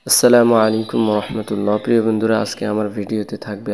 আসসালামু আলাইকুম রহমতুল্লাহ। প্রিয় বন্ধুরা, আজকে আমার ভিডিওতে থাকবে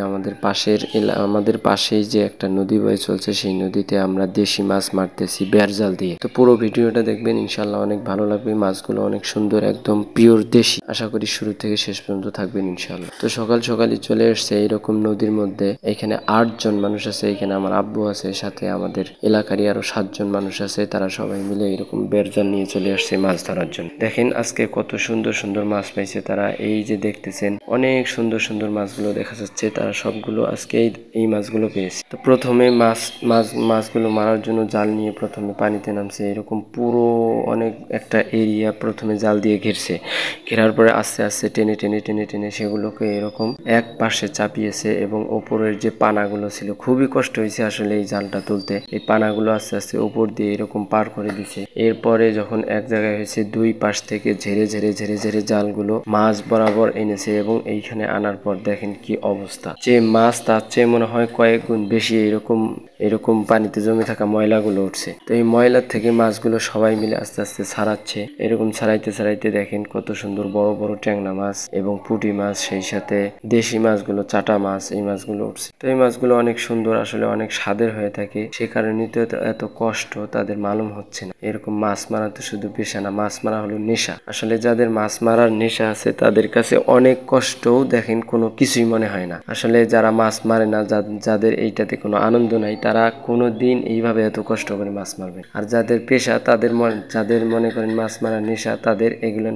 আমাদের পাশেই যে একটা নদী বয়ে চলছে, সেই নদীতে আমরা দেশি মাছ মারতেছি বেড়জাল দিয়ে। তো পুরো ভিডিওটা দেখবেন, ইনশাল্লাহ অনেক ভালো লাগবে। মাছগুলো অনেক সুন্দর, একদম পিওর দেশি। আশা করি শুরু থেকে শেষ পর্যন্ত থাকবেন ইনশাল্লাহ। তো সকাল সকালই চলে এসছে এইরকম নদীর মধ্যে। এখানে 8 জন মানুষ আছে, এখানে আমার আব্বু আছে, সাথে আমাদের এলাকারই আরো 7 জন মানুষ আছে। তারা সবাই মিলে এরকম বেড়জাল নিয়ে চলে আসছে মাছ ধরার জন্য। দেখেন আজকে কত সুন্দর সুন্দর মাছ পাইছে তারা। এই যে দেখতেছেন, অনেক সুন্দর সুন্দর মাছগুলো দেখা যাচ্ছে। তারা সবগুলো আজকে এই মাছগুলো পেয়েছে। তো প্রথমে মাছগুলো মারার জন্য জাল নিয়ে প্রথমে পানিতে নামছে। এরকম পুরো অনেক একটা এরিয়া প্রথমে জাল দিয়ে ঘিরছে। ঘেরার পরে আস্তে আস্তে টেনে টেনে টেনে টেনে সেগুলোকে এরকম এক পাশে চাপিয়েছে, এবং ওপরের যে পানাগুলো ছিল, খুবই কষ্ট হয়েছে আসলে এই জালটা তুলতে। এই পানাগুলো আস্তে আস্তে উপর দিয়ে এরকম পার করে দিছে। এরপরে যখন এক জায়গায় হয়েছে, দুই পাশ থেকে ঝেড়ে ঝেড়ে ঝেড়ে ঝেড়ে জালগুলো মাছ বরাবর এনেছে, এবং এইখানে আনার পর দেখেন কি অবস্থা। যে মাছ তার চেয়ে মনে হয় কয়েক গুণ বেশি এরকম এরকম পানিতে জমে থাকা ময়লাগুলো উঠছে। তো এই ময়লার থেকে মাছগুলো সবাই মিলে আস্তে আস্তে ছাড়াচ্ছে। এরকম ছাড়াইতে ছাড়াইতে দেখেন কত সুন্দর বড় বড় ট্যাংরা মাছ এবং পুঁটি মাছ, সেই সাথে দেশি মাছগুলো, চাটা মাছ, এই মাছগুলো উঠছে। তো এই মাছগুলো অনেক সুন্দর, আসলে অনেক স্বাদের হয়ে থাকে। সে কারণে তো এত কষ্ট তাদের মালুম হচ্ছে না। এরকম মাছ মারা তো শুধু পেশা না, মাছ মারা হলো নেশা। আসলে যাদের মাছ মারার নেশা আছে তাদের কাছে অনেক কষ্টও দেখেন কোনো কিছুই মনে হয় না। আসলে যারা মাছ মারে না, যাদের এইটাতে কোনো আনন্দ নাই, তারা কোনো দিন এইভাবে এত কষ্ট করে মাছ মারবে। আর যাদের পেশা, যাদের মনে করেন মাছ মারার নেশা, তাদের এগুলো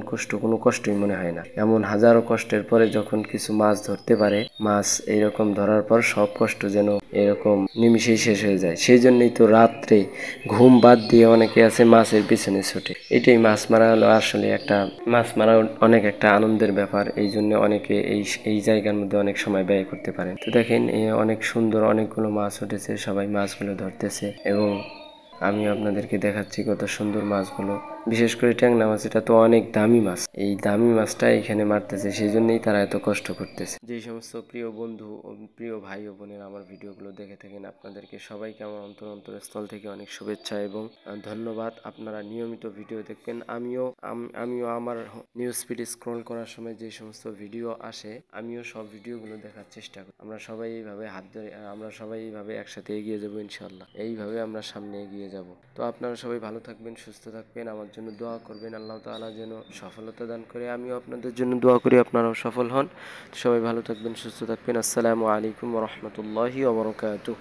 কোনো কষ্টই মনে হয় না। এমন হাজারো কষ্টের পরে যখন কিছু মাছ ধরতে পারে, মাছ এইরকম ধরার পর সব কষ্ট যেন এরকম নিমিশেই শেষ হয়ে যায়। সেই জন্যই তো রাত্রে ঘুম বাদ দিয়ে অনেকে আছে মাছের পিছনে ছুটে। এটাই মাছ মারা হলো আসলে মাছ মারা অনেক একটা আনন্দের ব্যাপার। এই জন্য অনেকে এই জায়গার মধ্যে অনেক সময় ব্যয় করতে পারেন। তো দেখেন অনেক সুন্দর অনেকগুলো মাছ উঠেছে, সবাই মাছগুলো ধরতেছে, এবং আমি আপনাদেরকে দেখাচ্ছি কত সুন্দর মাছগুলো। বিশেষ করে ট্যাংরা মাছ, এটা তো অনেক দামি মাছ। এই দামি মাছটা এখানে মারতেছে, সেই জন্যই তারা এত কষ্ট করতেছে। যে সমস্ত প্রিয় বন্ধু ও প্রিয় ভাই ও বোনেরা আমার ভিডিওগুলো দেখে থাকেন, আপনাদেরকে সবাইকে আমার অন্তরস্থল থেকে অনেক শুভেচ্ছা এবং ধন্যবাদ। আপনারা নিয়মিত ভিডিও দেখবেন। আমিও আমার নিউজ ফিড স্ক্রল করার সময় যে সমস্ত ভিডিও আসে, আমিও সব ভিডিওগুলো দেখার চেষ্টা করি। আমরা সবাই এইভাবে একসাথে এগিয়ে যাবো ইনশাল্লাহ। এইভাবে আমরা সামনে এগিয়ে যাব। তো আপনারা সবাই ভালো থাকবেন, সুস্থ থাকবেন, আমার জন্য দোয়া করবেন। আল্লাহ তাআলা যেন সফলতা দান করে। আমিও আপনাদের জন্য দোয়া করি আপনারাও সফল হন। সবাই ভালো থাকবেন, সুস্থ থাকবেন। আসসালামু আলাইকুম ওয়া রাহমাতুল্লাহি ওয়া বারাকাতুহু।